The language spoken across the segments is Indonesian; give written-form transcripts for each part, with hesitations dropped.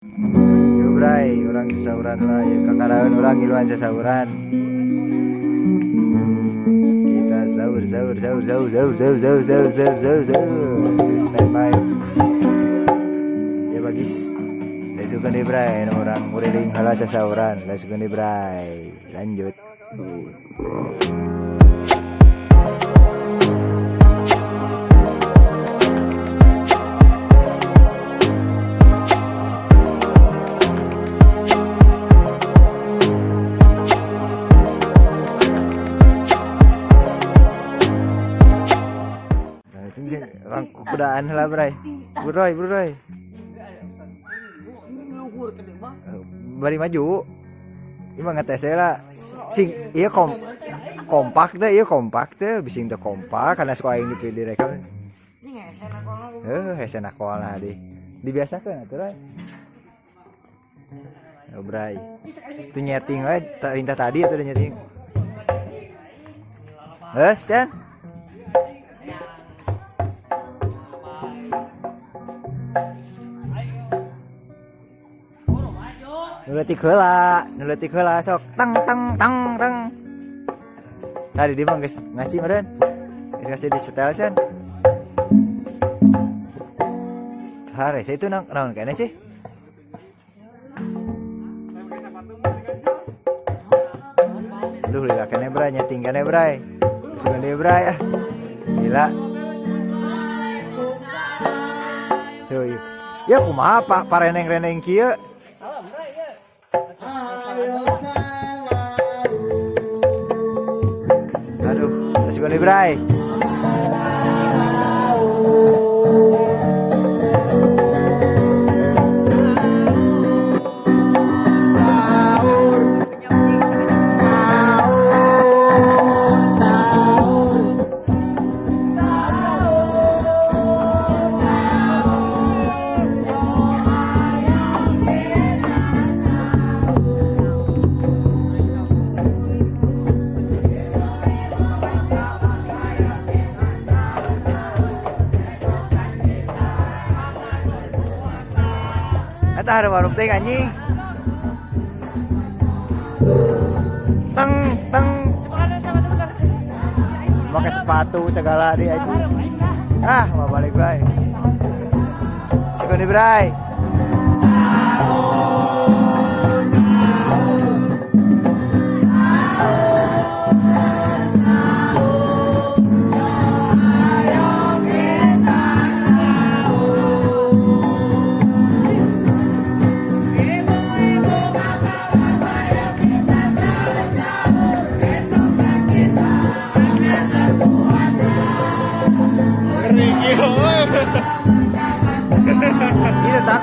Yuk bray, orang sasauran lah ya kakaraeun orang ngiluan sasauran. Kita sahur. Standby. Ya bagis. Lesukeun deui bray, nu urang nguriling heula sasauran. Lesukeun deui bray. Lanjut. Orang kudaan lah bray. Bro. Bari maju. Ieu mah ngetes lah. Sing ieu kompak teh bising teh kompak karena suka aing dipilih rekam. Hesen akola deh. Dibiasakeun atuh bray. Bray. Tu nyeting we perintah tadi atuh nyeting. Geus, Chan. Nuletik heula sok tang. Tadi dia mah geus ngaci meureun. Geus kasih disetel can. Hare saya itu naon kene sih? Aduh lila kene bray nyeting kene bray. Sugan deui bray ah. Gila. Tuh. Ya kumaha Pak pareneng-reneng kieu? Aduh, let's go bray. Eta hareup warung teh anjing. Teng. Pakai sepatu segala di anjing. Ah, mau balik bray. Sekali bray. Ini tak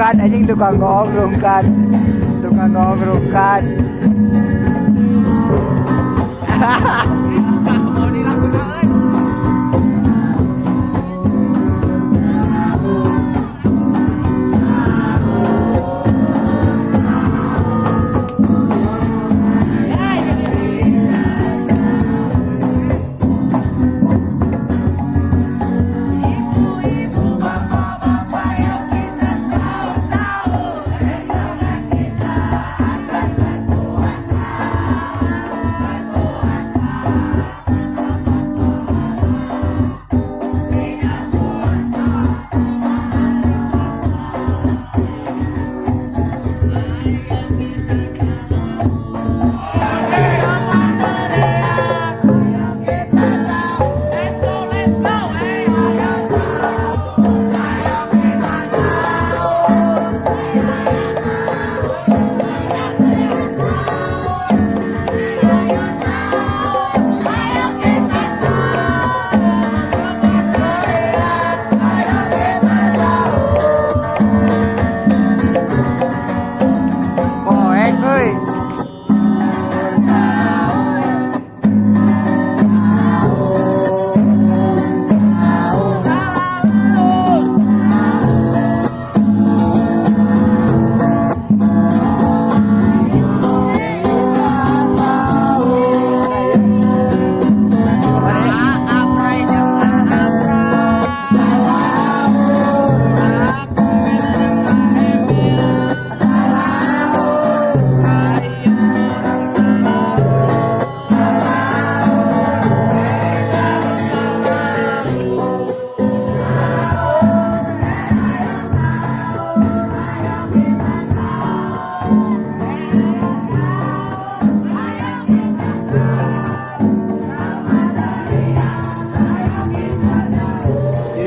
ngongrungkan anjing tukang ngongrungkan. Tukang ngongrungkan. Mau dilakukan.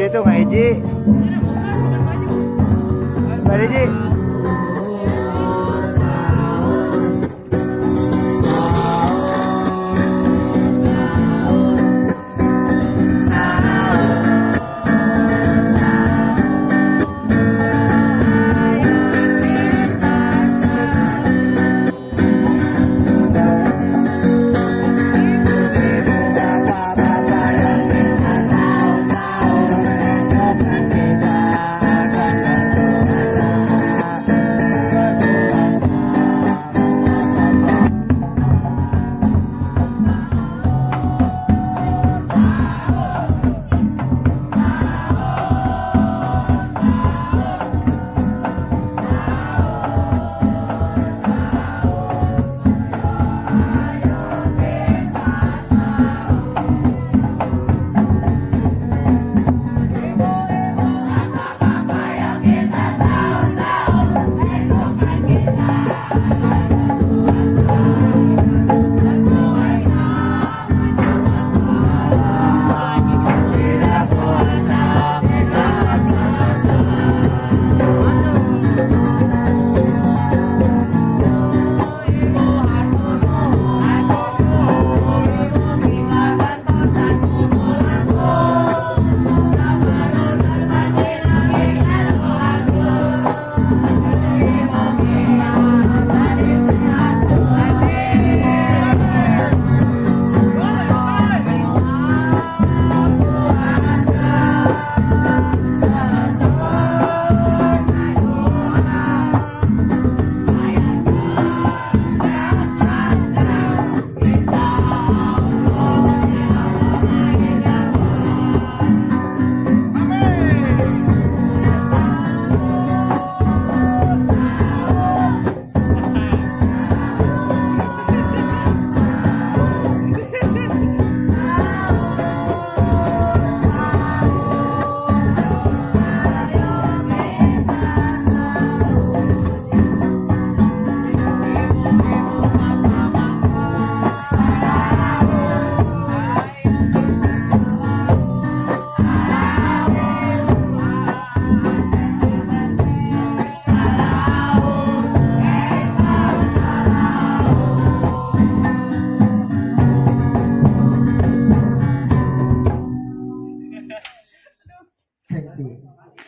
Itu nggak hiji. Bari hiji.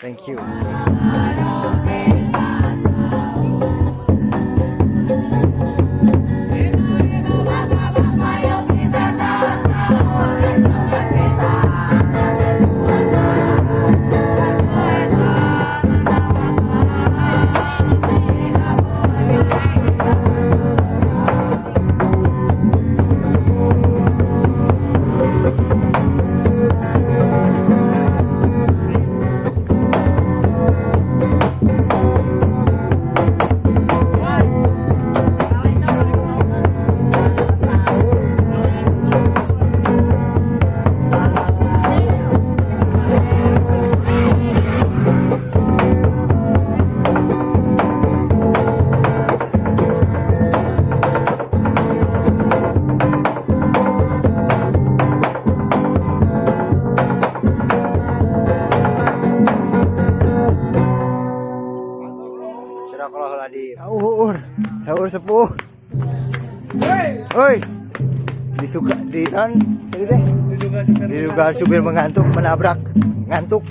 Thank you. Astagfirullahaladzim. Sahur sepuh. Oi. Disuka di non tadi teh. Diduga supir mengantuk menabrak ngantuk.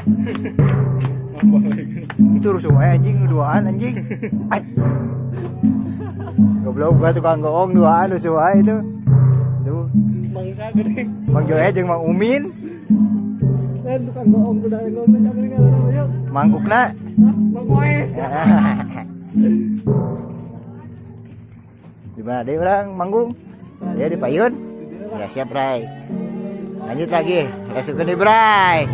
Itu rusuh anjing duaan anjing. Goblok gua tukang goong duaan rusuh itu. Tuh. Bangsa gede. Mang Joe jeung Mang Umin. Kan tukang goong udah ngomong apa yuk. Mangkukna. Mang Moe. Di mana deh orang manggung? Ya di Payun. Ya siap Bray. Lanjut lagi. Masuk ke Bray.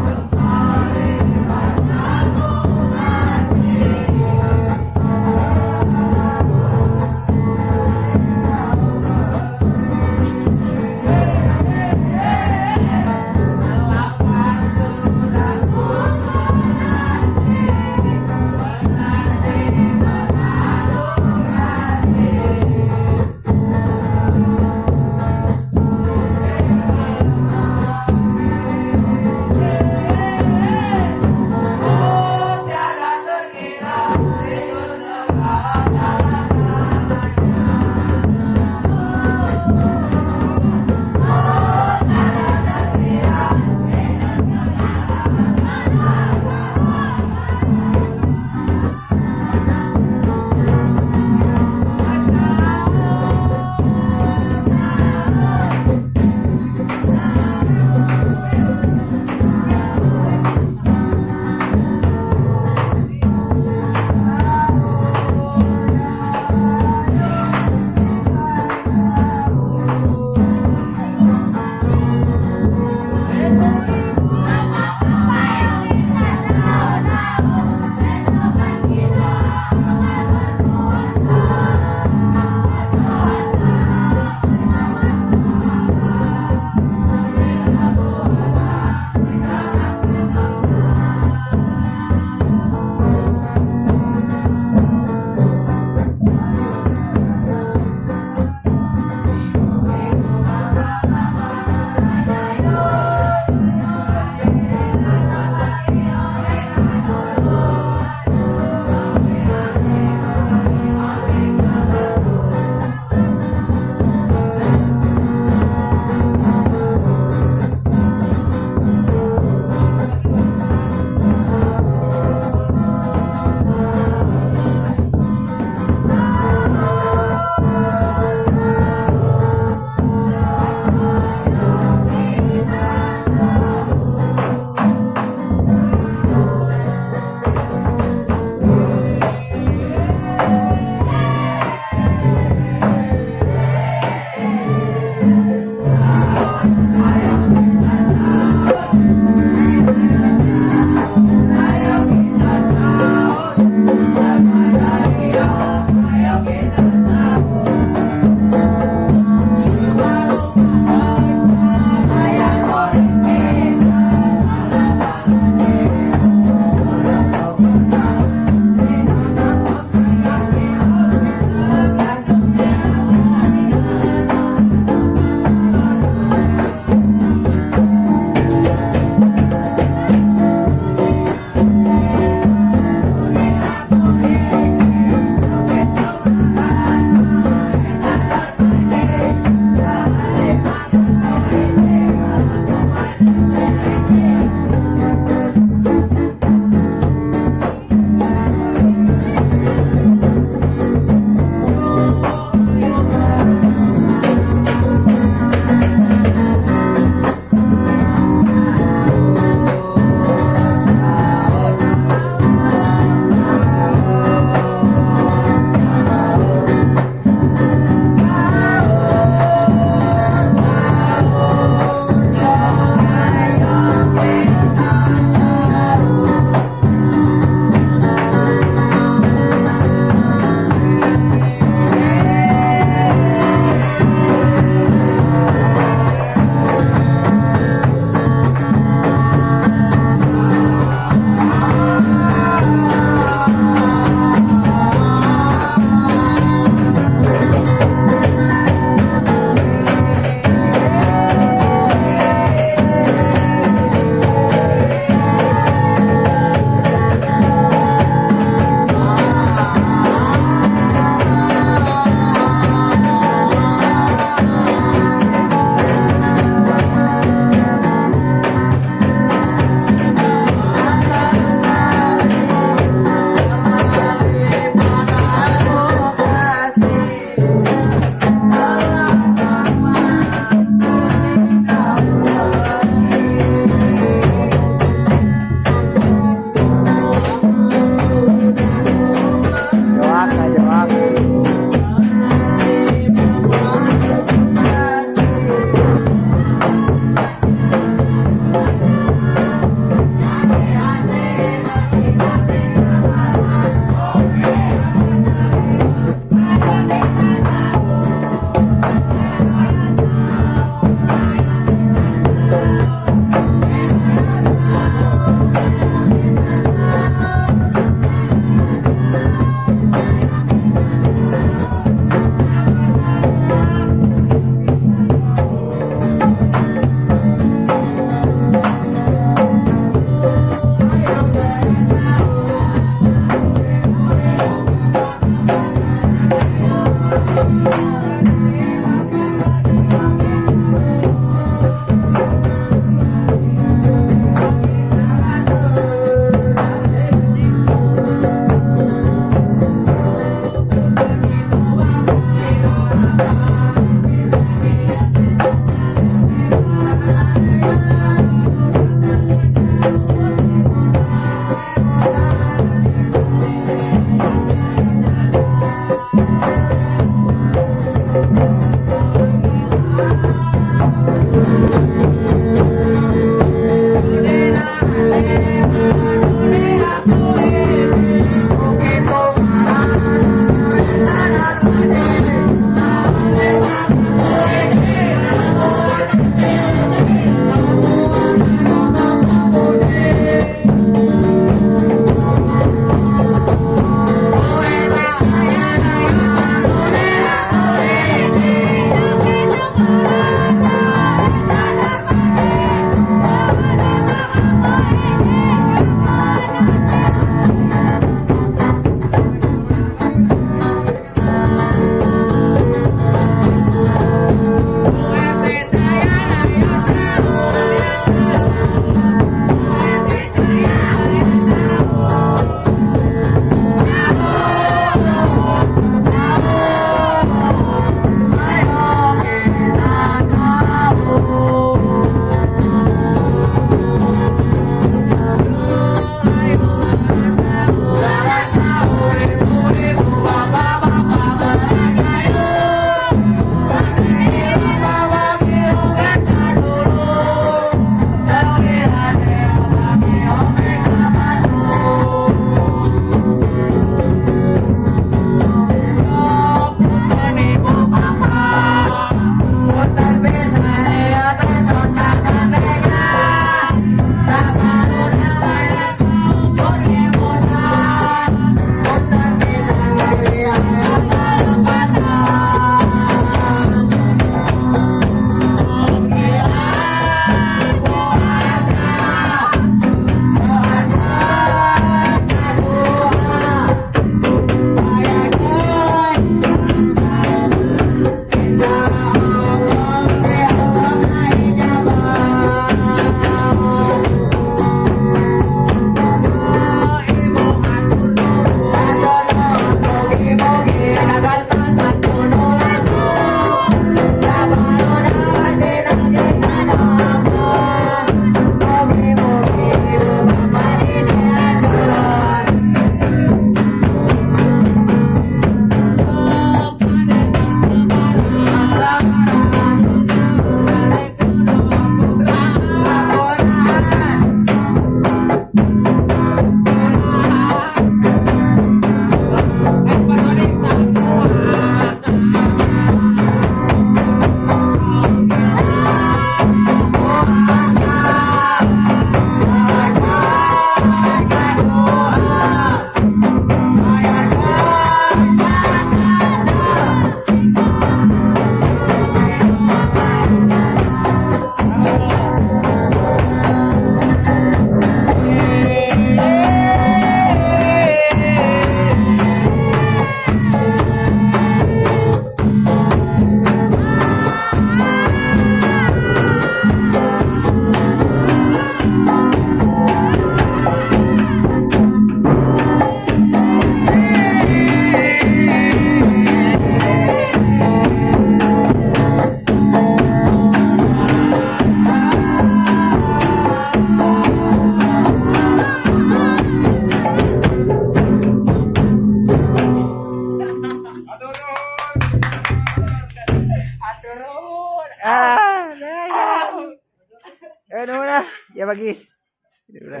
nuhun ah. Ya bagis. Udah.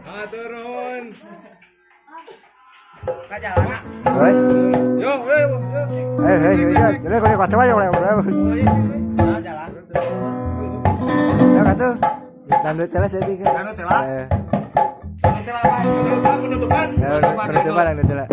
Hatur nuhun. Ka jalan. Terus. Yo. Boleh kacau aja boleh. Jalan. Ya kata. Tandu telas jadi kan. Tandu telas? Penutupan. Penutupan tandu telas.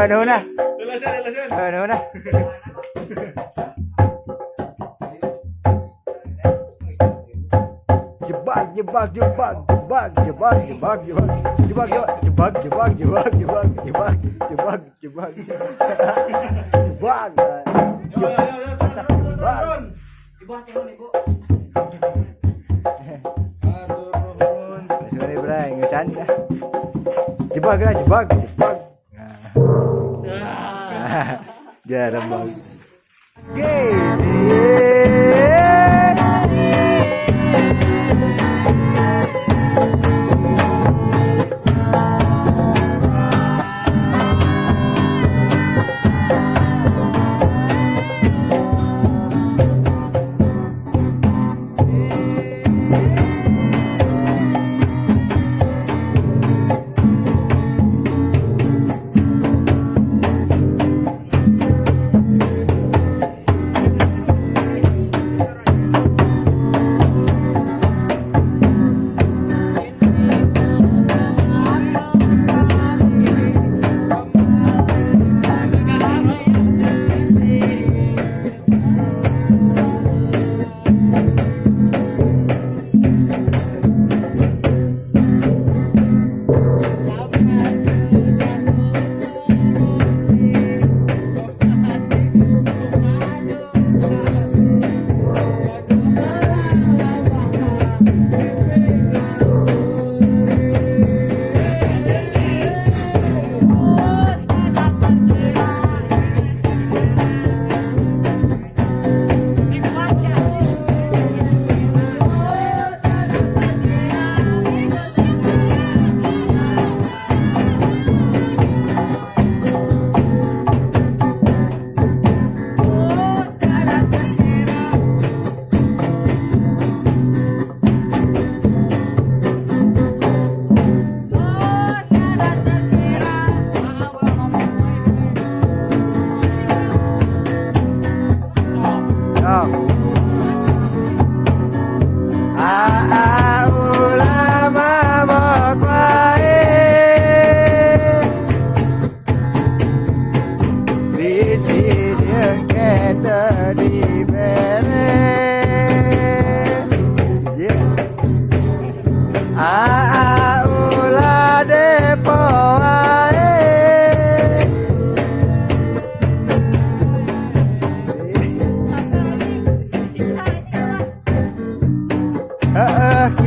Nuhun ah. Nuhun ah. Jebak. Jarang banget.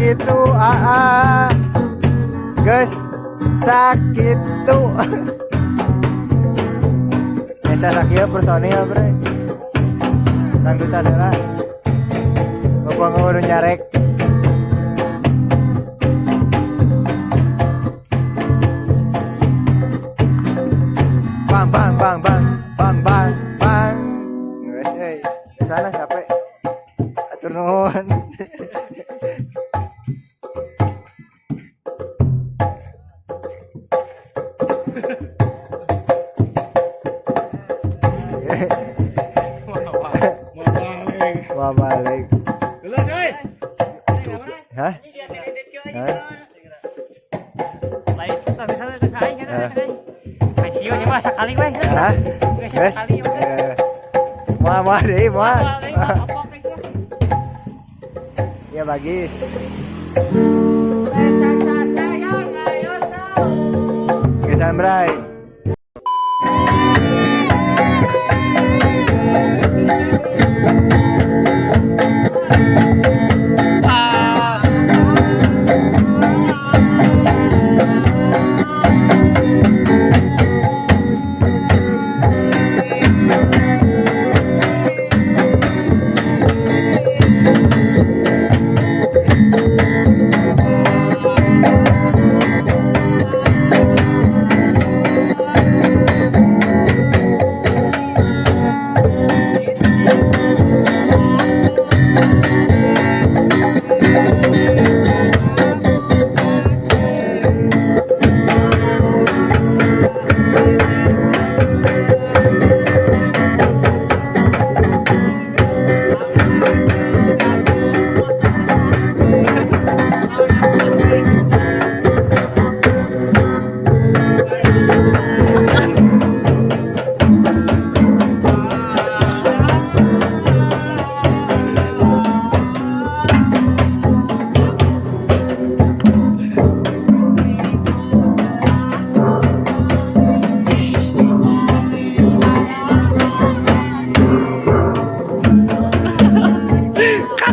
Gitu guys sakit tuh Nesa sakit personil bre tanggut adalah bapak ngurus nyarek bang bang bang. Guys, di sana capek. Atur nuhun. Mau balik. Wah balik. Dulu coy. Hah? Hah? Lain tak bisa terkait kan kan. Pensiun ya mah sekali weh. Hah? Guys. Sekali ya. Muah deh, muah. Apa gitu. Ya bagis. Caca sayang ayo sahur. Kesan Bray.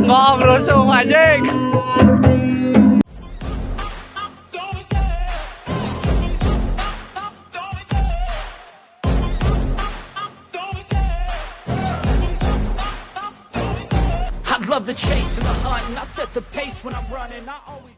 Ngong rusung anjing. I love the chase and the hunt, and I set the pace when I'm running. I always